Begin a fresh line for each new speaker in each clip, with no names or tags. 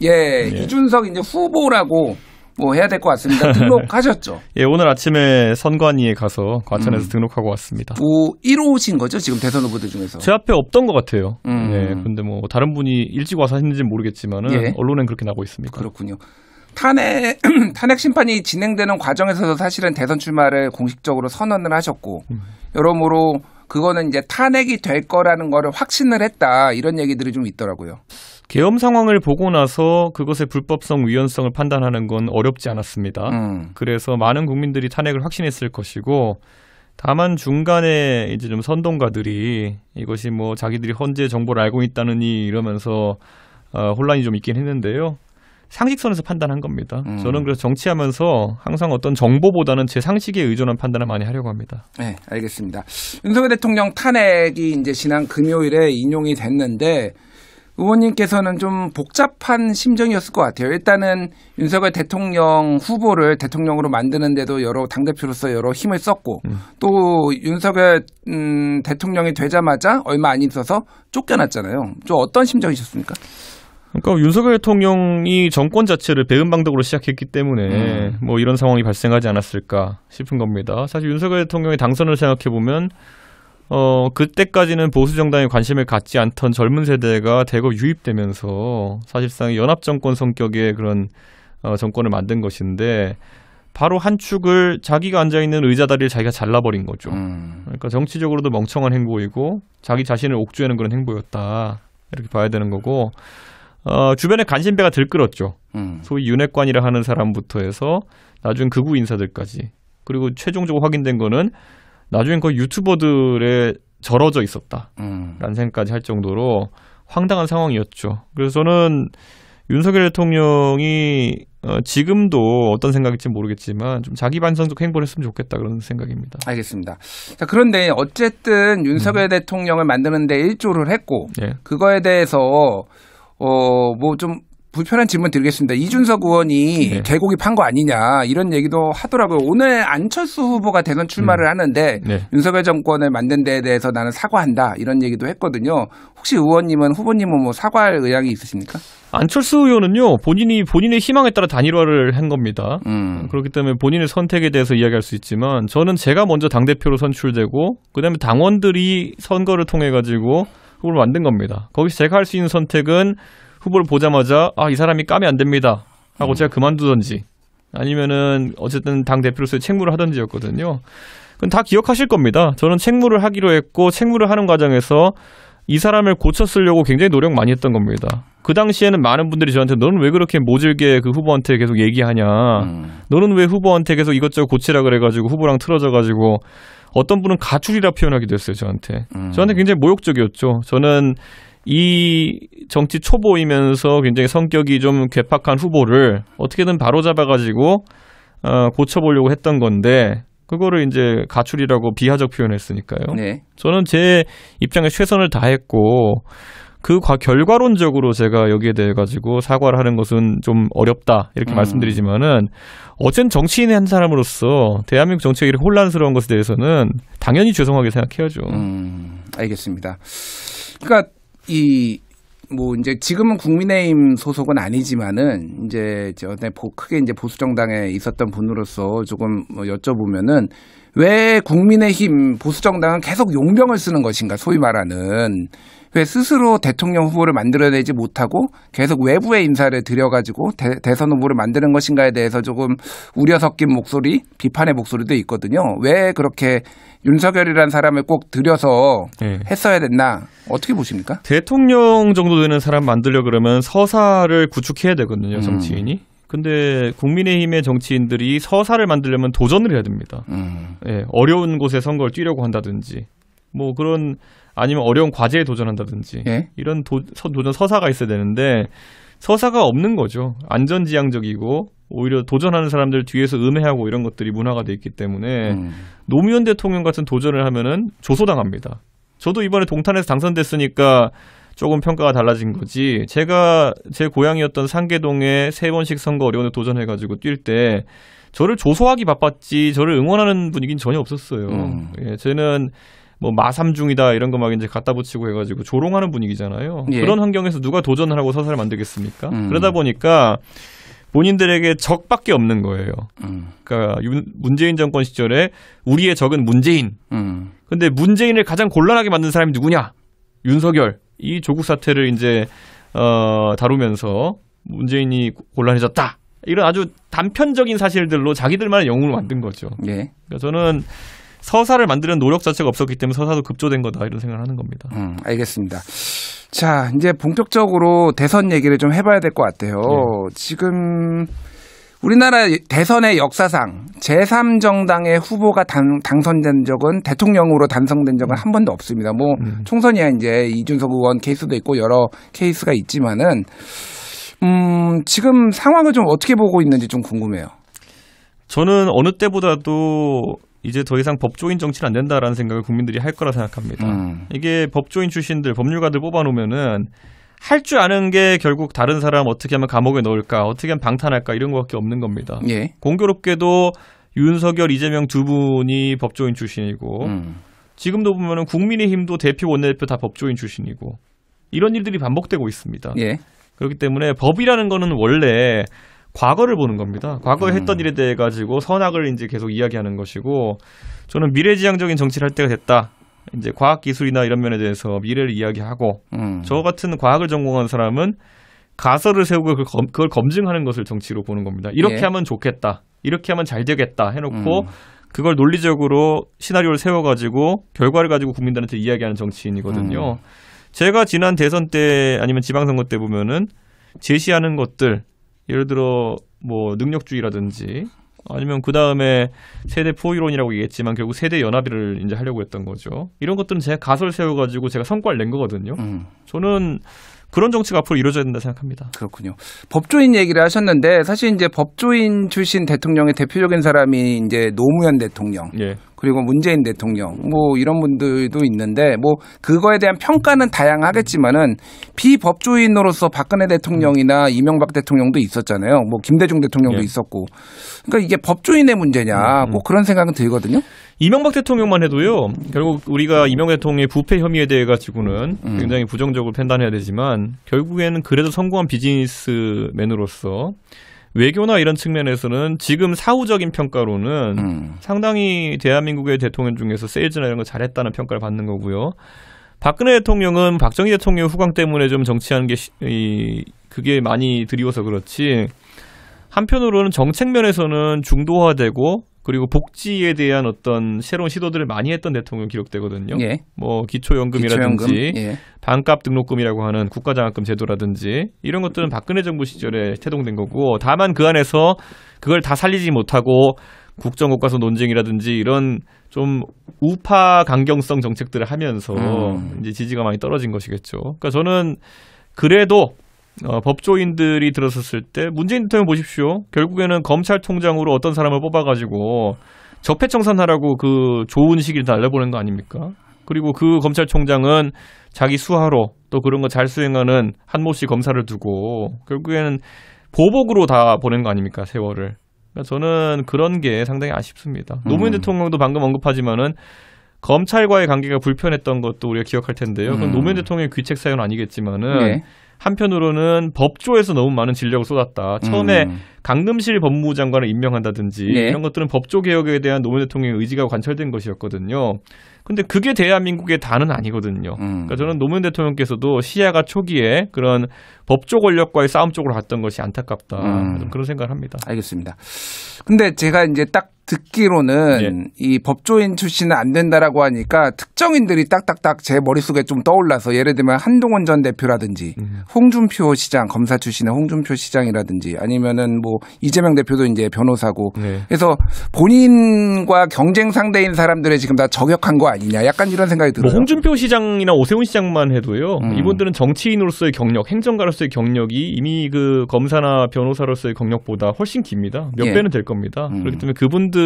예, 이준석 이제 후보라고 뭐 해야 될 것 같습니다. 등록하셨죠?
예, 오늘 아침에 선관위에 가서 과천에서 등록하고 왔습니다.
뭐 1호신 거죠? 지금 대선 후보들 중에서?
제 앞에 없던 것 같아요. 예, 근데 뭐 다른 분이 일찍 와서 했는지는 모르겠지만은
예.
언론엔 그렇게 나고 있습니다.
그렇군요. 탄핵 심판이 진행되는 과정에서도 사실은 대선 출마를 공식적으로 선언을 하셨고 여러모로 그거는 이제 탄핵이 될 거라는 거를 확신을 했다 이런 얘기들이 좀 있더라고요.
계엄 상황을 보고 나서 그것의 불법성, 위헌성을 판단하는 건 어렵지 않았습니다. 그래서 많은 국민들이 탄핵을 확신했을 것이고 다만 중간에 이제 좀 선동가들이 이것이 뭐 자기들이 헌재 정보를 알고 있다느니 이러면서 혼란이 좀 있긴 했는데요. 상식선에서 판단한 겁니다. 저는 그래서 정치하면서 항상 어떤 정보보다는 제 상식에 의존한 판단을 많이 하려고 합니다.
네, 알겠습니다. 윤석열 대통령 탄핵이 이제 지난 금요일에 인용이 됐는데 의원님께서는 좀 복잡한 심정이었을 것 같아요. 일단은 윤석열 대통령 후보를 대통령으로 만드는데도 여러 당대표로서 여러 힘을 썼고 또 윤석열 대통령이 되자마자 얼마 안 있어서 쫓겨났잖아요. 좀 어떤 심정이셨습니까?
그러니까 윤석열 대통령이 정권 자체를 배은방덕으로 시작했기 때문에 뭐 이런 상황이 발생하지 않았을까 싶은 겁니다. 사실 윤석열 대통령의 당선을 생각해보면 그때까지는 보수 정당에 관심을 갖지 않던 젊은 세대가 대거 유입되면서 사실상 연합정권 성격의 그런 정권을 만든 것인데 바로 한 축을 자기가 앉아있는 의자다리를 자기가 잘라버린 거죠. 그러니까 정치적으로도 멍청한 행보이고 자기 자신을 옥죄하는 그런 행보였다. 이렇게 봐야 되는 거고 주변에 간신배가 들끓었죠. 소위 윤핵관이라 하는 사람부터 해서 나중 극우 인사들까지 그리고 최종적으로 확인된 거는 나중엔 거의 유튜버들에 절어져 있었다라는 생각까지 할 정도로 황당한 상황이었죠. 그래서 저는 윤석열 대통령이 지금도 어떤 생각일지 모르겠지만 좀 자기 반성적 행보를 했으면 좋겠다 그런 생각입니다.
알겠습니다. 자, 그런데 어쨌든 윤석열 대통령을 만드는 데 일조를 했고
예.
그거에 대해서 뭐 좀 불편한 질문 드리겠습니다. 이준석 의원이 개고기 판 거 아니냐 이런 얘기도 하더라고요. 오늘 안철수 후보가 대선 출마를 하는데 윤석열 정권을 만든 데에 대해서 나는 사과한다 이런 얘기도 했거든요. 혹시 후보님은 뭐 사과할 의향이 있으십니까?
안철수 의원은요 본인의 희망에 따라 단일화를 한 겁니다. 그렇기 때문에 본인의 선택에 대해서 이야기할 수 있지만 저는 제가 먼저 당대표로 선출되고 그다음에 당원들이 선거를 통해 가지고 후보를 만든 겁니다. 거기서 제가 할 수 있는 선택은 후보를 보자마자 이 사람이 까면 안 됩니다 하고 제가 그만두든지 아니면은 어쨌든 당 대표로서의 책무를 하든지였거든요. 그건 다 기억하실 겁니다. 저는 책무를 하기로 했고 책무를 하는 과정에서 이 사람을 고쳐 쓰려고 굉장히 노력 많이 했던 겁니다. 그 당시에는 많은 분들이 저한테 너는 왜 그렇게 모질게 그 후보한테 계속 얘기하냐. 너는 왜 후보한테 계속 이것저것 고치라 그래가지고 후보랑 틀어져가지고 어떤 분은 가출이라 표현하기도 했어요. 저한테 굉장히 모욕적이었죠. 저는 이 정치 초보이면서 굉장히 성격이 좀 괴팍한 후보를 어떻게든 바로잡아가지고 고쳐보려고 했던 건데 그거를 이제 가출이라고 비하적 표현했으니까요. 네. 저는 제 입장에 최선을 다했고 그 결과론적으로 제가 여기에 대해 가지고 사과를 하는 것은 좀 어렵다 이렇게 말씀드리지만은 어쨌든 정치인의 한 사람으로서 대한민국 정치가 이렇게 혼란스러운 것에 대해서는 당연히 죄송하게 생각해야죠.
알겠습니다. 그러니까 뭐 이제 지금은 국민의힘 소속은 아니지만은 이제 크게 이제 보수 정당에 있었던 분으로서 조금 뭐 여쭤보면은 왜 국민의힘 보수 정당은 계속 용병을 쓰는 것인가 소위 말하는 왜 스스로 대통령 후보를 만들어내지 못하고 계속 외부의 인사를 들여가지고 대선 후보를 만드는 것인가에 대해서 조금 우려 섞인 목소리, 비판의 목소리도 있거든요. 왜 그렇게 윤석열이라는 사람을 꼭 들여서 했어야 됐나? 어떻게 보십니까?
대통령 정도 되는 사람 만들려 그러면 서사를 구축해야 되거든요, 정치인이. 근데 국민의힘의 정치인들이 서사를 만들려면 도전을 해야 됩니다. 어려운 곳에 선거를 뛰려고 한다든지 뭐 그런 아니면 어려운 과제에 도전한다든지 이런 도전 서사가 있어야 되는데 서사가 없는 거죠. 안전지향적이고 오히려 도전하는 사람들 뒤에서 음해하고 이런 것들이 문화가 돼 있기 때문에 노무현 대통령 같은 도전을 하면은 조소당합니다. 저도 이번에 동탄에서 당선됐으니까 조금 평가가 달라진 거지. 제가 제 고향이었던 상계동에 3번씩 선거 어려운데 도전해가지고 뛸 때 저를 조소하기 바빴지 저를 응원하는 분위기는 전혀 없었어요. 저는 뭐 마삼중이다 이런 거 막 이제 갖다 붙이고 해가지고 조롱하는 분위기잖아요.
예.
그런 환경에서 누가 도전을 하고 서사를 만들겠습니다. 그러다 보니까 본인들에게 적밖에 없는 거예요. 그러니까 문재인 정권 시절에 우리의 적은 문재인. 근데 문재인을 가장 곤란하게 만든 사람이 누구냐? 윤석열. 이 조국 사태를 이제 다루면서 문재인이 곤란해졌다. 이런 아주 단편적인 사실들로 자기들만의 영웅을 만든 거죠.
예.
그러니까 저는 서사를 만드는 노력 자체가 없었기 때문에 서사도 급조된 거다 이런 생각을 하는 겁니다.
알겠습니다. 자, 이제 본격적으로 대선 얘기를 좀 해봐야 될 것 같아요. 네. 지금 우리나라 대선의 역사상 제3정당의 후보가 당선된 적은 대통령으로 당선된 적은 한 번도 없습니다. 뭐 총선이야 이제 이준석 의원 케이스도 있고 여러 케이스가 있지만은 지금 상황을 좀 어떻게 보고 있는지 좀 궁금해요.
저는 어느 때보다도 이제 더 이상 법조인 정치는 안 된다라는 생각을 국민들이 할 거라 생각합니다. 이게 법조인 출신들, 법률가들 뽑아놓으면은 할 줄 아는 게 결국 다른 사람 어떻게 하면 감옥에 넣을까, 어떻게 하면 방탄할까 이런 것밖에 없는 겁니다.
예.
공교롭게도 윤석열, 이재명 두 분이 법조인 출신이고 지금도 보면은 국민의힘도 대표, 원내대표 다 법조인 출신이고 이런 일들이 반복되고 있습니다.
예.
그렇기 때문에 법이라는 거는 원래 과거를 보는 겁니다. 과거에 했던 일에 대해 가지고 선악을 이제 계속 이야기하는 것이고 저는 미래지향적인 정치를 할 때가 됐다. 이제 과학기술이나 이런 면에 대해서 미래를 이야기하고 저 같은 과학을 전공한 사람은 가설을 세우고 그걸 검증하는 것을 정치로 보는 겁니다. 이렇게
예.
하면 좋겠다. 이렇게 하면 잘 되겠다 해놓고 그걸 논리적으로 시나리오를 세워가지고 결과를 가지고 국민들한테 이야기하는 정치인이거든요. 제가 지난 대선 때 아니면 지방선거 때 보면은 제시하는 것들 예를 들어 뭐 능력주의라든지 아니면 그 다음에 세대 포이론이라고 얘기했지만 결국 세대 연합을 이제 하려고 했던 거죠. 이런 것들은 제가 가설 세워가지고 제가 성과를 낸 거거든요. 저는 그런 정치가 앞으로 이루어져야 된다 생각합니다.
그렇군요. 법조인 얘기를 하셨는데 사실 이제 법조인 출신 대통령의 대표적인 사람이 이제 노무현 대통령.
예.
그리고 문재인 대통령 뭐 이런 분들도 있는데 뭐 그거에 대한 평가는 다양하겠지만은 비법조인으로서 박근혜 대통령이나 이명박 대통령도 있었잖아요. 뭐 김대중 대통령도
예.
있었고. 그러니까 이게 법조인의 문제냐 꼭 그런 생각은 들거든요. 이명박
대통령만 해도요. 결국 우리가 이명박 대통령의 부패 혐의에 대해 가지고는 굉장히 부정적으로 판단해야 되지만 결국에는 그래도 성공한 비즈니스맨으로서 외교나 이런 측면에서는 지금 사후적인 평가로는 상당히 대한민국의 대통령 중에서 세일즈나 이런 거 잘했다는 평가를 받는 거고요. 박근혜 대통령은 박정희 대통령 후광 때문에 좀 정치하는 게 그게 많이 드리워서 그렇지 한편으로는 정책 면에서는 중도화되고 그리고 복지에 대한 어떤 새로운 시도들을 많이 했던 대통령 기록되거든요.
예.
뭐 기초연금이라든지
기초연금. 예.
반값 등록금이라고 하는 국가장학금 제도라든지 이런 것들은 박근혜 정부 시절에 태동된 거고 다만 그 안에서 그걸 다 살리지 못하고 국정교과서 논쟁이라든지 이런 좀 우파 강경성 정책들을 하면서 이제 지지가 많이 떨어진 것이겠죠. 그러니까 저는 그래도 법조인들이 들어섰을 때 문재인 대통령 보십시오. 결국에는 검찰총장으로 어떤 사람을 뽑아가지고 적폐청산하라고 그 좋은 시기를 날려보낸 거 아닙니까? 그리고 그 검찰총장은 자기 수하로 또 그런 거 잘 수행하는 한모 씨 검사를 두고 결국에는 보복으로 다 보낸 거 아닙니까? 세월을. 그러니까 저는 그런 게 상당히 아쉽습니다. 노무현 대통령도 방금 언급하지만은 검찰과의 관계가 불편했던 것도 우리가 기억할 텐데요. 그건 노무현 대통령의 귀책 사유는 아니겠지만은
네.
한편으로는 법조에서 너무 많은 진력을 쏟았다. 처음에 강금실 법무부 장관을 임명한다든지
네.
이런 것들은 법조 개혁에 대한 노무현 대통령의 의지가 관철된 것이었거든요. 근데 그게 대한민국의 다는 아니거든요. 그러니까 저는 노무현 대통령께서도 시야가 초기에 그런 법조 권력과의 싸움 쪽으로 갔던 것이 안타깝다. 그런 생각을 합니다.
알겠습니다. 근데 제가 이제 딱 듣기로는
예.
이 법조인 출신은 안 된다라고 하니까 특정인들이 딱딱딱 제 머릿속에 좀 떠올라서 예를 들면 한동훈 전 대표라든지 홍준표 시장, 검사 출신의 홍준표 시장이라든지 아니면은 뭐 이재명 대표도 이제 변호사고
네.
그래서 본인과 경쟁 상대인 사람들을 지금 다 저격한 거 아니냐 약간 이런 생각이 들어요.
뭐 홍준표 시장이나 오세훈 시장만 해도요. 이분들은 정치인으로서의 경력, 행정가로서의 경력이 이미 그 검사나 변호사로서의 경력보다 훨씬 깁니다. 몇
예.
배는 될 겁니다. 그렇기 때문에 그분들은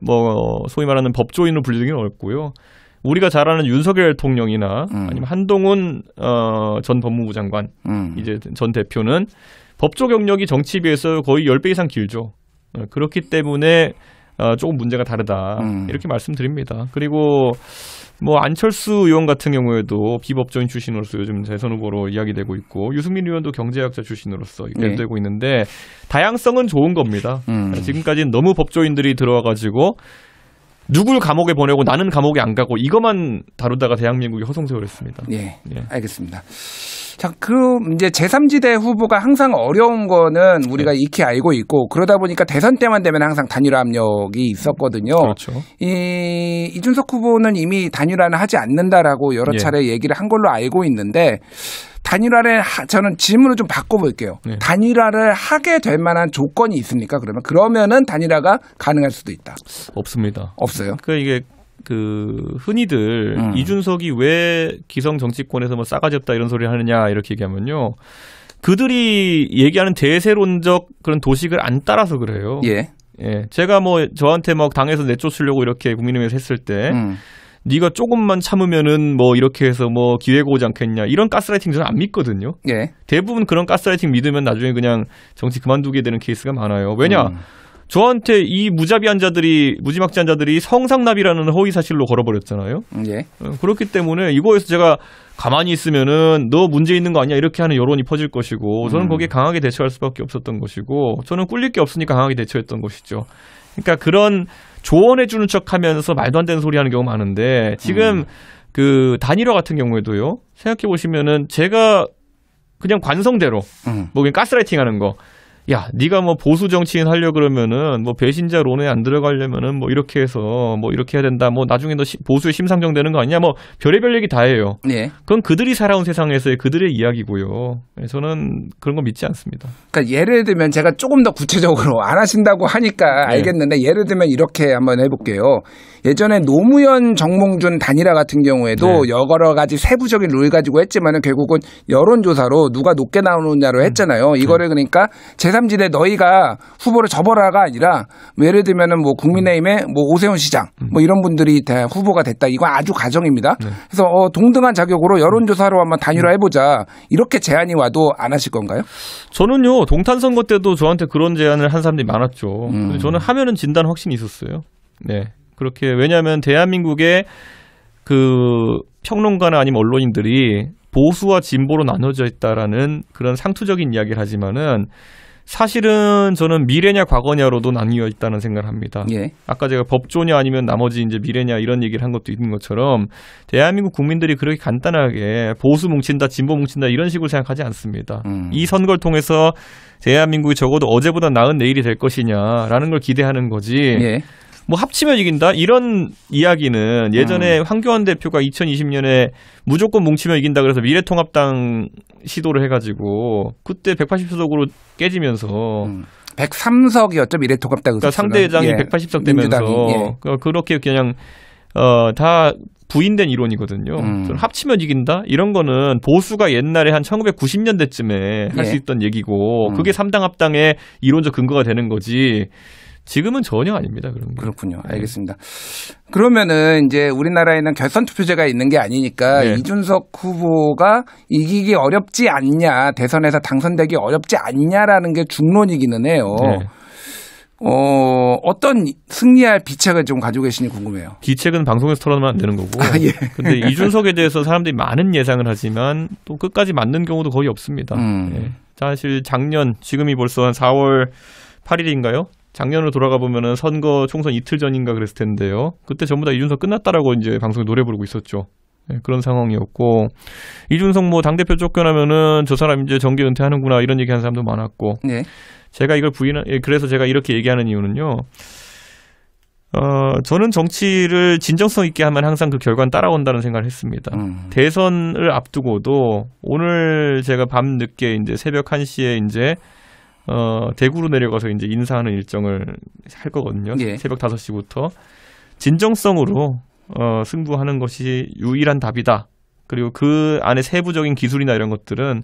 뭐 소위 말하는 법조인으로 불리기는 어렵고요. 우리가 잘 아는 윤석열 대통령이나 아니면 한동훈 전 법무부 장관 이제 전 대표는 법조 경력이 정치에 비해서 거의 10배 이상 길죠. 그렇기 때문에 조금 문제가 다르다 이렇게 말씀드립니다. 그리고 뭐 안철수 의원 같은 경우에도 비법조인 출신으로서 요즘 대선 후보로 이야기되고 있고 유승민 의원도 경제학자 출신으로서 이야기되고 있는데 다양성은 좋은 겁니다. 지금까지는 너무 법조인들이 들어와가지고 누굴 감옥에 보내고 나는 감옥에 안 가고 이것만 다루다가 대한민국이 허송세월했습니다.
예, 알겠습니다. 자, 그럼 이제 제3지대 후보가 항상 어려운 거는 우리가 익히 알고 있고 그러다 보니까 대선 때만 되면 항상 단일화 압력이 있었거든요.
그렇죠.
이준석 후보는 이미 단일화는 하지 않는다라고 여러 차례 얘기를 한 걸로 알고 있는데 단일화를 저는 질문을 좀 바꿔볼게요. 단일화를 하게 될 만한 조건이 있습니까? 그러면은 단일화가 가능할 수도 있다.
없습니다.
없어요.
이게 흔히들 이준석이 왜 기성 정치권에서 뭐 싸가지 없다 이런 소리를 하느냐 이렇게 얘기하면요. 그들이 얘기하는 대세론적 그런 도식을 안 따라서 그래요.
예.
제가 뭐 저한테 막 당에서 내쫓으려고 이렇게 국민의힘에서 했을 때 네가 조금만 참으면은 뭐 이렇게 해서 뭐 기회가 오지 않겠냐 이런 가스라이팅 저는 안 믿거든요.
예.
대부분 그런 가스라이팅 믿으면 나중에 그냥 정치 그만두게 되는 케이스가 많아요. 왜냐? 저한테 이 무자비한 자들이 무지막지한 자들이 성상납이라는 허위 사실로 걸어버렸잖아요.
예.
그렇기 때문에 이거에서 제가 가만히 있으면은 너 문제 있는 거 아니야 이렇게 하는 여론이 퍼질 것이고 저는 거기에 강하게 대처할 수밖에 없었던 것이고 저는 꿀릴 게 없으니까 강하게 대처했던 것이죠. 그러니까 그런 조언해주는 척하면서 말도 안 되는 소리 하는 경우가 많은데 지금 그 단일화 같은 경우에도요. 생각해 보시면은 제가 그냥 관성대로 뭐 그냥 가스라이팅하는 거. 야, 네가 뭐 보수 정치인 하려 그러면은 뭐 배신자론에 안 들어가려면은 뭐 이렇게 해서 뭐 이렇게 해야 된다. 뭐 나중에 너 보수에 심상정 되는 거 아니냐. 뭐 별의별 얘기 다 해요.
네.
그건 그들이 살아온 세상에서의 그들의 이야기고요. 저는 그런 거 믿지 않습니다.
그러니까 예를 들면 제가 조금 더 구체적으로 안 하신다고 하니까 알겠는데 예를 들면 이렇게 한번 해볼게요. 예전에 노무현 정몽준 단일화 같은 경우에도 여러 가지 세부적인 룰 가지고 했지만은 결국은 여론조사로 누가 높게 나오느냐로 했잖아요. 이거를 그러니까 제3지대 너희가 후보를 접어라가 아니라 예를 들면은 뭐 국민의힘의 뭐 오세훈 시장 뭐 이런 분들이 다 후보가 됐다. 이건 아주 가정입니다. 그래서 동등한 자격으로 여론조사로 한번 단일화 해보자. 이렇게 제안이 와도 안 하실 건가요?
저는요 동탄 선거 때도 저한테 그런 제안을 한 사람들이 많았죠. 저는 하면은 진다는 확신이 있었어요. 네. 그렇게 왜냐하면 대한민국의 그 평론가나 아니면 언론인들이 보수와 진보로 나눠져 있다라는 그런 상투적인 이야기를 하지만은 사실은 저는 미래냐 과거냐로도 나뉘어 있다는 생각을 합니다.
예.
아까 제가 법조냐 아니면 나머지 이제 미래냐 이런 얘기를 한 것도 있는 것처럼 대한민국 국민들이 그렇게 간단하게 보수 뭉친다, 진보 뭉친다 이런 식으로 생각하지 않습니다. 이 선거를 통해서 대한민국이 적어도 어제보다 나은 내일이 될 것이냐라는 걸 기대하는 거지.
예.
뭐 합치면 이긴다 이런 이야기는 예전에 황교안 대표가 2020년에 무조건 뭉치면 이긴다 그래서 미래통합당 시도를 해가지고 그때 180석으로 깨지면서
103석이었죠 미래통합당.
그러니까 상대당이 180석 되면서 그렇게 그냥 다 부인된 이론이거든요. 합치면 이긴다 이런 거는 보수가 옛날에 한 1990년대쯤에 할 수 있던 얘기고 그게 3당 합당의 이론적 근거가 되는 거지. 지금은 전혀 아닙니다. 그런 게.
그렇군요. 알겠습니다. 그러면은 이제 우리나라에는 결선 투표제가 있는 게 아니니까 이준석 후보가 이기기 어렵지 않냐, 대선에서 당선되기 어렵지 않냐라는 게 중론이기는 해요. 어떤 승리할 비책을 좀 가지고 계시니 궁금해요.
비책은 방송에서 털어놓으면 안 되는 거고. 근데 이준석에 대해서 사람들이 많은 예상을 하지만 또 끝까지 맞는 경우도 거의 없습니다. 사실 작년, 지금이 벌써 한 4월 8일인가요? 작년으로 돌아가 보면은 선거 총선 이틀 전인가 그랬을 텐데요. 그때 전부 다 이준석 끝났다라고 이제 방송에 노래 부르고 있었죠. 그런 상황이었고 이준석 뭐 당대표 쫓겨나면은 저 사람 이제 정계 은퇴하는구나 이런 얘기하는 사람도 많았고. 제가 이걸 그래서 제가 이렇게 얘기하는 이유는요. 저는 정치를 진정성 있게 하면 항상 그 결과는 따라온다는 생각을 했습니다. 대선을 앞두고도 오늘 제가 밤 늦게 이제 새벽 1시에 이제 대구로 내려가서 이제 인사하는 일정을 할 거거든요. 새벽 5시부터. 진정성으로 승부하는 것이 유일한 답이다. 그리고 그 안에 세부적인 기술이나 이런 것들은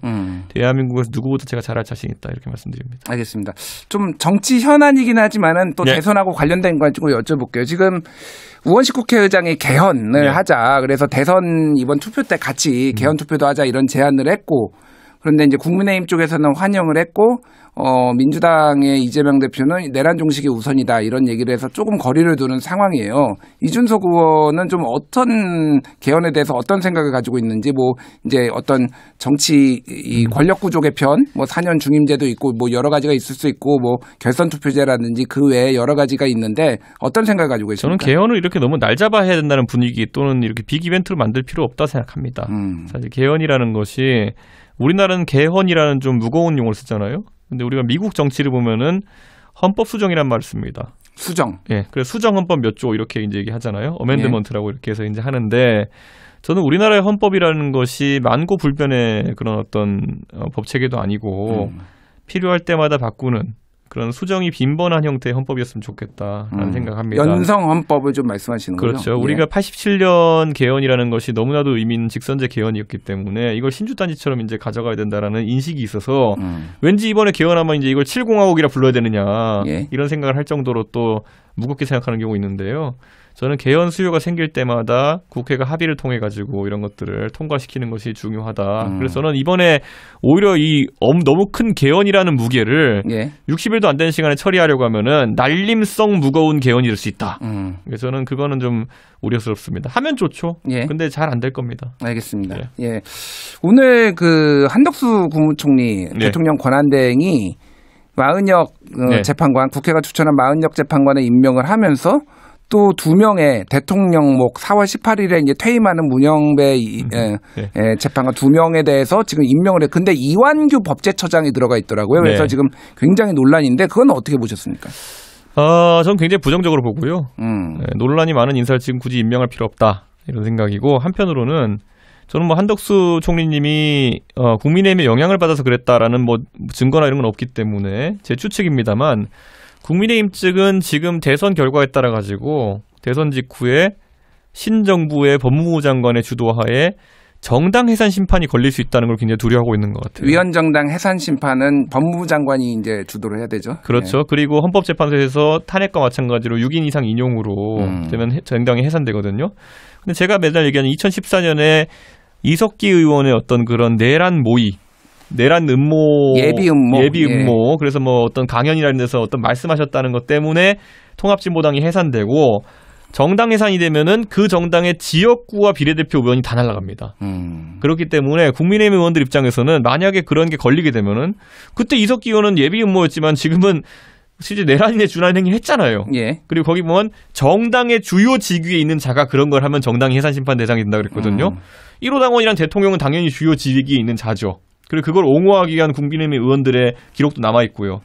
대한민국에서 누구보다 제가 잘할 자신 있다. 이렇게 말씀드립니다.
알겠습니다. 좀 정치 현안이긴 하지만은 또 대선하고 관련된 거 가지고 여쭤볼게요. 지금 우원식 국회의장이 개헌을 하자. 그래서 대선 이번 투표 때 같이 개헌 투표도 하자 이런 제안을 했고 그런데 이제 국민의힘 쪽에서는 환영을 했고 민주당의 이재명 대표는 내란 종식이 우선이다 이런 얘기를 해서 조금 거리를 두는 상황이에요. 이준석 의원은 좀 어떤 개헌에 대해서 어떤 생각을 가지고 있는지 뭐 이제 어떤 정치 이 권력 구조 개편 뭐 4년 중임제도 있고 뭐 여러 가지가 있을 수 있고 뭐 결선 투표제라든지 그 외에 여러 가지가 있는데 어떤 생각을 가지고 계십니까?
저는 개헌을 이렇게 너무 날 잡아 해야 된다는 분위기 또는 이렇게 빅 이벤트로 만들 필요 없다 생각합니다. 사실 개헌이라는 것이 우리나라는 개헌이라는 좀 무거운 용어를 쓰잖아요. 근데 우리가 미국 정치를 보면은 헌법 수정이란 말을 씁니다.
수정.
예. 그래서 수정 헌법 몇 조 이렇게 이제 얘기하잖아요. 어멘드먼트라고 이렇게 해서 이제 하는데 저는 우리나라의 헌법이라는 것이 만고불변의 그런 어떤 법 체계도 아니고 필요할 때마다 바꾸는 그런 수정이 빈번한 형태의 헌법이었으면 좋겠다라는 생각합니다.
연성 헌법을 좀 말씀하시는 거죠?
그렇죠. 우리가 87년 개헌이라는 것이 너무나도 의미 있는 직선제 개헌이었기 때문에 이걸 신주단지처럼 이제 가져가야 된다라는 인식이 있어서 왠지 이번에 개헌하면 이제 이걸 7공화국이라 불러야 되느냐 이런 생각을 할 정도로 또 무겁게 생각하는 경우가 있는데요. 저는 개헌 수요가 생길 때마다 국회가 합의를 통해 가지고 이런 것들을 통과시키는 것이 중요하다. 그래서 저는 이번에 오히려 이 너무 큰 개헌이라는 무게를 60일도 안 되는 시간에 처리하려고 하면은 날림성 무거운 개헌이 될 수 있다. 그래서 저는 그거는 좀 우려스럽습니다. 하면 좋죠. 근데 잘 안 될 겁니다.
알겠습니다. 예. 오늘 그 한덕수 국무총리 대통령 권한대행이 마은혁 재판관, 국회가 추천한 마은혁 재판관을 임명을 하면서 또 2명의 대통령목 4월 18일에 이제 퇴임하는 문영배 재판관 2명에 대해서 지금 임명을 근데 이완규 법제처장이 들어가 있더라고요. 그래서 지금 굉장히 논란인데 그건 어떻게 보셨습니까?
저는 굉장히 부정적으로 보고요. 논란이 많은 인사를 지금 굳이 임명할 필요 없다 이런 생각이고 한편으로는 저는 뭐 한덕수 총리님이 국민의힘의 영향을 받아서 그랬다라는 뭐 증거나 이런 건 없기 때문에 제 추측입니다만 국민의힘 측은 지금 대선 결과에 따라 가지고 대선 직후에 신정부의 법무부 장관의 주도하에 정당 해산 심판이 걸릴 수 있다는 걸 굉장히 두려워하고 있는 것 같아요.
위헌정당 해산 심판은 법무부 장관이 이제 주도를 해야 되죠.
그렇죠. 그리고 헌법재판소에서 탄핵과 마찬가지로 6인 이상 인용으로 되면 정당이 해산되거든요. 근데 제가 매달 얘기하는 2014년에 이석기 의원의 어떤 그런 내란 음모
예비 음모
그래서 뭐 어떤 강연이라는 데서 어떤 말씀하셨다는 것 때문에 통합진보당이 해산되고 정당 해산이 되면은 그 정당의 지역구와 비례대표 의원이 다 날아갑니다. 그렇기 때문에 국민의힘 의원들 입장에서는 만약에 그런 게 걸리게 되면은 그때 이석기 의원은 예비 음모였지만 지금은 실제 내란에 준하는 행위를 했잖아요. 그리고 거기 보면 정당의 주요 직위에 있는 자가 그런 걸 하면 정당이 해산 심판 대상이 된다 그랬거든요. 1호 당원이란 대통령은 당연히 주요 직위에 있는 자죠. 그리고 그걸 옹호하기 위한 국민의힘 의원들의 기록도 남아 있고요.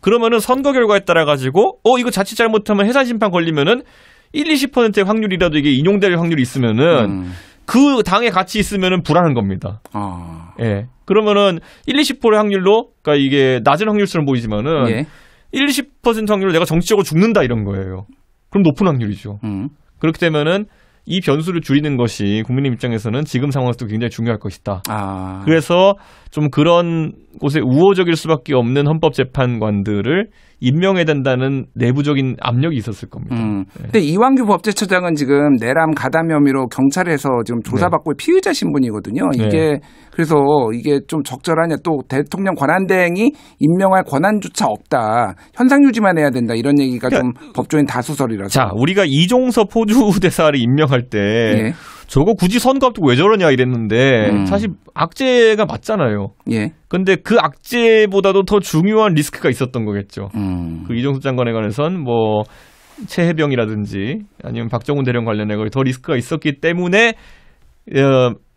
그러면은 선거 결과에 따라 가지고 이거 자칫 잘못하면 해산 심판 걸리면은 1-20%의 확률이라도 이게 인용될 확률이 있으면은 그 당에 같이 있으면은 불안한 겁니다. 그러면은 1-20%의 확률로 그러니까 이게 낮은 확률처럼 보이지만은 1-20% 확률로 내가 정치적으로 죽는다 이런 거예요. 그럼 높은 확률이죠. 그렇게 되면은 이 변수를 줄이는 것이 국민의 입장에서는 지금 상황에서도 굉장히 중요할 것이다. 그래서 좀 그런 곳에 우호적일 수밖에 없는 헌법재판관들을 임명해야 된다는 내부적인 압력이 있었을 겁니다.
근데 이완규 법제처장은 지금 내란 가담 혐의로 경찰에서 지금 조사받고 피의자 신분이거든요. 이게 그래서 이게 좀 적절하냐 또 대통령 권한대행이 임명할 권한조차 없다. 현상 유지만 해야 된다. 이런 얘기가 좀 법조인 다수설이라서.
자, 우리가 이종섭 호주 대사를 임명할 때 저거 굳이 선거 앞두고 왜 저러냐 이랬는데 사실 악재가 맞잖아요. 그런데 그 악재보다도 더 중요한 리스크가 있었던 거겠죠. 그 이종섭 장관에 관해서는 뭐 최혜병이라든지 아니면 박정훈 대령 관련해 더 리스크가 있었기 때문에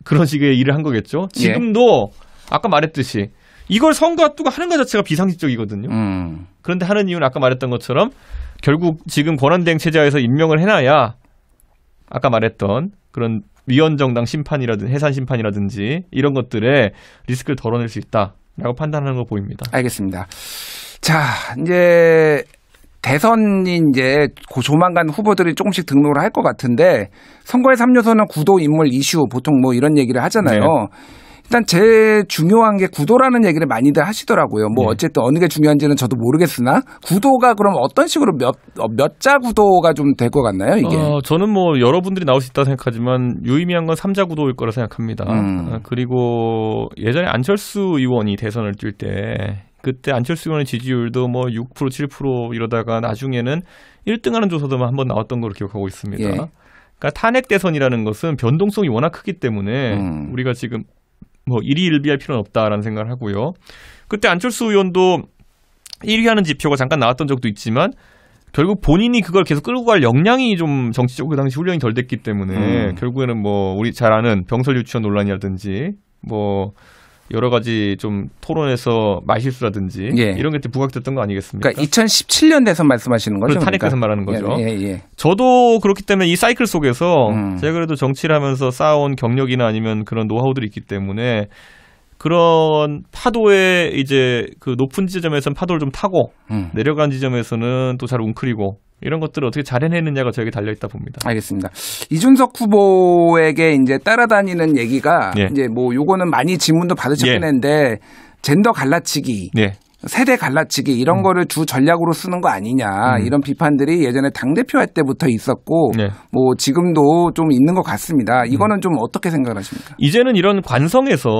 그런 식의 일을 한 거겠죠. 지금도 아까 말했듯이 이걸 선거 앞두고 하는 것 자체가 비상식적이거든요. 그런데 하는 이유는 아까 말했던 것처럼 결국 지금 권한대행 체제에서 임명을 해놔야 아까 말했던 그런 위헌정당 심판이라든지 해산 심판이라든지 이런 것들에 리스크를 덜어낼 수 있다라고 판단하는 거 보입니다.
알겠습니다. 자, 이제 대선이 이제 조만간 후보들이 조금씩 등록을 할 것 같은데 선거의 3요소는 구도 인물 이슈 보통 뭐 이런 얘기를 하잖아요. 일단 제일 중요한 게 구도라는 얘기를 많이들 하시더라고요. 뭐 어쨌든 어느 게 중요한지는 저도 모르겠으나 구도가 그럼 어떤 식으로 몇 자 구도가 좀 될 것 같나요, 이게?
저는 뭐 여러분들이 나올 수 있다 생각하지만 유의미한 건 3자 구도일 거라 생각합니다. 그리고 예전에 안철수 의원이 대선을 뛸 때 그때 안철수 의원의 지지율도 뭐 6% 7% 이러다가 나중에는 1등하는 조사도 한번 나왔던 걸로 기억하고 있습니다. 그러니까 탄핵 대선이라는 것은 변동성이 워낙 크기 때문에 우리가 지금 뭐 일희일비할 필요는 없다라는 생각을 하고요. 그때 안철수 의원도 1위 하는 지표가 잠깐 나왔던 적도 있지만 결국 본인이 그걸 계속 끌고 갈 역량이 좀 정치적으로 그 당시 훈련이 덜 됐기 때문에 결국에는 뭐 우리 잘 아는 병설 유치원 논란이라든지 뭐 여러 가지 좀 토론에서 말실수라든지 이런 게 부각됐던 거 아니겠습니까?
그러니까 2017년 대선 말씀하시는 거죠?
탄핵 대선 말하는 거죠.
예.
저도 그렇기 때문에 이 사이클 속에서 제가 그래도 정치를 하면서 쌓아온 경력이나 아니면 그런 노하우들이 있기 때문에 그런 파도에 이제 그 높은 지점에서는 파도를 좀 타고 내려간 지점에서는 또 잘 웅크리고 이런 것들을 어떻게 잘 해내느냐가 저에게 달려있다 봅니다.
알겠습니다. 이준석 후보에게 이제 따라다니는 얘기가 이제 뭐 요거는 많이 질문도 받으셨긴 했는데 젠더 갈라치기. 세대 갈라치기 이런 거를 주 전략으로 쓰는 거 아니냐 이런 비판들이 예전에 당대표 할 때부터 있었고 뭐 지금도 좀 있는 것 같습니다. 이거는 좀 어떻게 생각을 하십니까?
이제는 이런 관성에서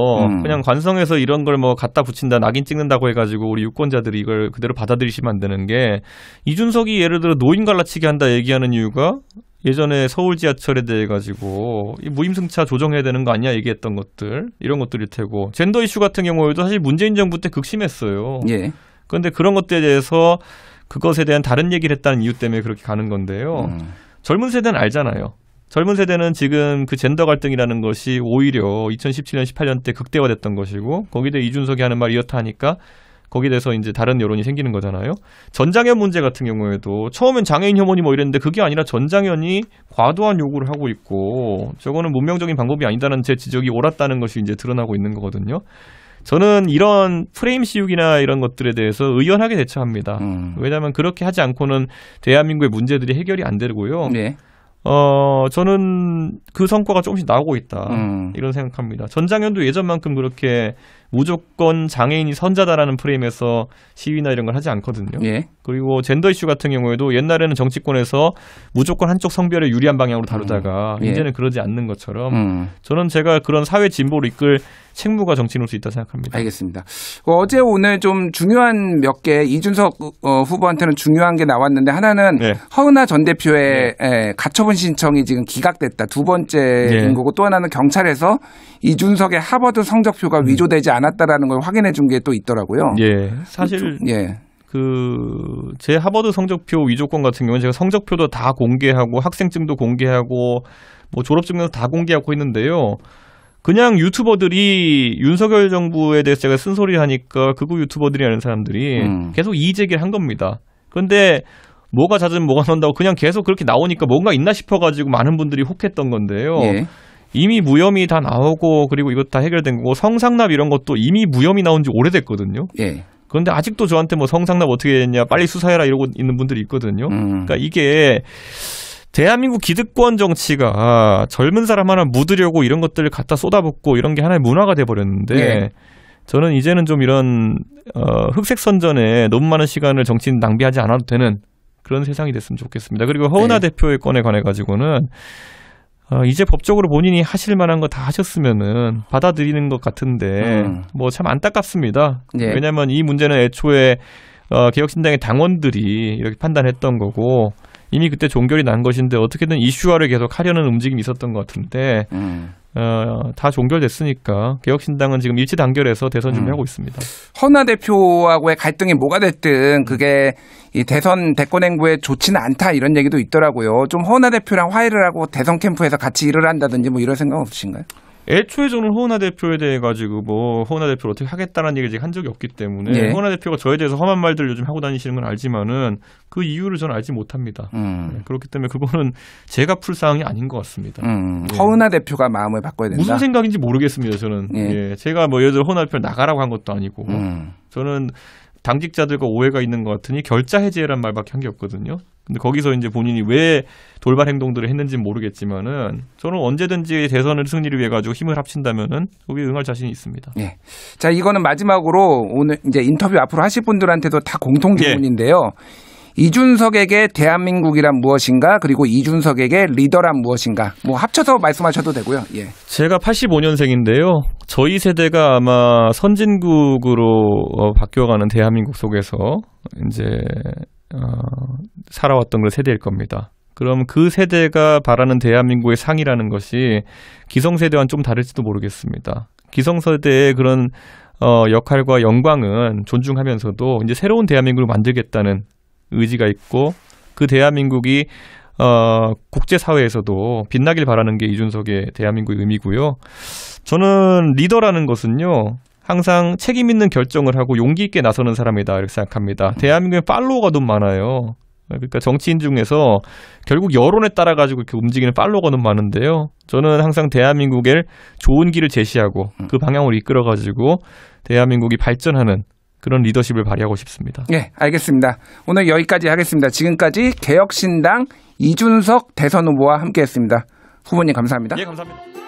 그냥 관성에서 이런 걸 뭐 갖다 붙인다 낙인 찍는다고 해가지고 우리 유권자들이 이걸 그대로 받아들이시면 안 되는 게 이준석이 예를 들어 노인 갈라치기 한다 얘기하는 이유가 예전에 서울 지하철에 대해 가지고 무임승차 조정해야 되는 거 아니냐 얘기했던 것들 이런 것들일 테고 젠더 이슈 같은 경우에도 사실 문재인 정부 때 극심했어요. 그런데 그런 것들에 대해서 그것에 대한 다른 얘기를 했다는 이유 때문에 그렇게 가는 건데요. 젊은 세대는 알잖아요. 젊은 세대는 지금 그 젠더 갈등이라는 것이 오히려 2017년 18년 때 극대화됐던 것이고 거기에 대해 이준석이 하는 말이 이렇다 하니까 거기에 대해서 이제 다른 여론이 생기는 거잖아요. 전장현 문제 같은 경우에도 처음엔 장애인 혐오니 뭐 이랬는데 그게 아니라 전장현이 과도한 요구를 하고 있고 저거는 문명적인 방법이 아니다는 제 지적이 옳았다는 것이 이제 드러나고 있는 거거든요. 저는 이런 프레임 씌우기나 이런 것들에 대해서 의연하게 대처합니다. 왜냐하면 그렇게 하지 않고는 대한민국의 문제들이 해결이 안 되고요. 저는 그 성과가 조금씩 나오고 있다. 이런 생각합니다. 전장현도 예전만큼 그렇게 무조건 장애인이 선자다라는 프레임에서 시위나 이런 걸 하지 않거든요. 그리고 젠더 이슈 같은 경우에도 옛날에는 정치권에서 무조건 한쪽 성별에 유리한 방향으로 다루다가 이제는 그러지 않는 것처럼 저는 제가 그런 사회 진보를 이끌 책무가 정치인으로 수 있다 생각합니다.
알겠습니다. 어제 오늘 좀 중요한 몇 개 이준석 후보한테는 중요한 게 나왔는데 하나는 허은하 전 대표의 가처분 신청이 지금 기각됐다. 두 번째인 거고 또 하나는 경찰에서 이준석의 하버드 성적표가 위조되지 않았다라는 걸 확인해 준 게 또 있더라고요.
사실 제 하버드 성적표 위조건 같은 경우는 제가 성적표도 다 공개하고 학생증도 공개하고 뭐 졸업증명도 다 공개하고 했는데요. 그냥 유튜버들이 윤석열 정부에 대해서 제가 쓴소리 하니까 극우 유튜버들이 하는 사람들이 계속 이의 제기를 한 겁니다. 그런데 뭐가 잦으면 뭐가 난다고 그냥 계속 그렇게 나오니까 뭔가 있나 싶어가지고 많은 분들이 혹했던 건데요. 이미 무혐의 다 나오고 그리고 이것 다 해결된 거고 성상납 이런 것도 이미 무혐의 나온 지 오래됐거든요. 그런데 아직도 저한테 뭐 성상납 어떻게 했냐 빨리 수사해라 이러고 있는 분들이 있거든요. 그러니까 이게 대한민국 기득권 정치가 젊은 사람 하나 묻으려고 이런 것들을 갖다 쏟아붓고 이런 게 하나의 문화가 돼버렸는데 저는 이제는 좀 이런 흑색 선전에 너무 많은 시간을 정치인 낭비하지 않아도 되는 그런 세상이 됐으면 좋겠습니다. 그리고 허은하 대표의 건에 관해 가지고는 이제 법적으로 본인이 하실 만한 거 다 하셨으면은 받아들이는 것 같은데 뭐 참 안타깝습니다. 왜냐하면 이 문제는 애초에 개혁신당의 당원들이 이렇게 판단했던 거고 이미 그때 종결이 난 것인데 어떻게든 이슈화를 계속 하려는 움직임이 있었던 것 같은데 다 종결됐으니까 개혁신당은 지금 일치 단결해서 대선 준비하고 있습니다.
허은하 대표하고의 갈등이 뭐가 됐든 그게 이 대선 대권 행보에 좋지는 않다 이런 얘기도 있더라고요. 좀 허은하 대표랑 화해를 하고 대선 캠프에서 같이 일을 한다든지 뭐 이런 생각 없으신가요?
애초에 저는 허은하 대표에 대해 가지고 뭐 허은하 대표를 어떻게 하겠다는 얘기를 한 적이 없기 때문에 허은하 대표가 저에 대해서 험한 말들 요즘 하고 다니시는 건 알지만은 그 이유를 저는 알지 못합니다. 그렇기 때문에 그거는 제가 풀 사항이 아닌 것 같습니다.
허은하 대표가 마음을 바꿔야 된다.
무슨 생각인지 모르겠습니다. 저는 제가 뭐 예를 들어 허은하 대표를 나가라고 한 것도 아니고 저는 당직자들과 오해가 있는 것 같으니 결자 해제란 말밖에 한 게 없거든요. 근데 거기서 이제 본인이 왜 돌발 행동들을 했는지는 모르겠지만은 저는 언제든지 대선을 승리를 위해 가지고 힘을 합친다면은 거기에 응할 자신이 있습니다.
예. 자, 이거는 마지막으로 오늘 이제 인터뷰 앞으로 하실 분들한테도 다 공통 질문인데요. 이준석에게 대한민국이란 무엇인가? 그리고 이준석에게 리더란 무엇인가? 뭐 합쳐서 말씀하셔도 되고요. 예.
제가 85년생인데요. 저희 세대가 아마 선진국으로 바뀌어가는 대한민국 속에서 이제 살아왔던 그 세대일 겁니다. 그럼 그 세대가 바라는 대한민국의 상이라는 것이 기성세대와는 좀 다를지도 모르겠습니다. 기성세대의 그런 역할과 영광은 존중하면서도 이제 새로운 대한민국을 만들겠다는 의지가 있고 그 대한민국이 국제사회에서도 빛나길 바라는 게 이준석의 대한민국의 의미고요. 저는 리더라는 것은요. 항상 책임 있는 결정을 하고 용기 있게 나서는 사람이다 이렇게 생각합니다. 대한민국에 팔로워가 너무 많아요. 그러니까 정치인 중에서 결국 여론에 따라 가지고 이렇게 움직이는 팔로워가 너무 많은데요. 저는 항상 대한민국에 좋은 길을 제시하고 그 방향으로 이끌어 가지고 대한민국이 발전하는 그런 리더십을 발휘하고 싶습니다.
네, 알겠습니다. 오늘 여기까지 하겠습니다. 지금까지 개혁신당 이준석 대선 후보와 함께했습니다. 후보님 감사합니다.
예, 감사합니다.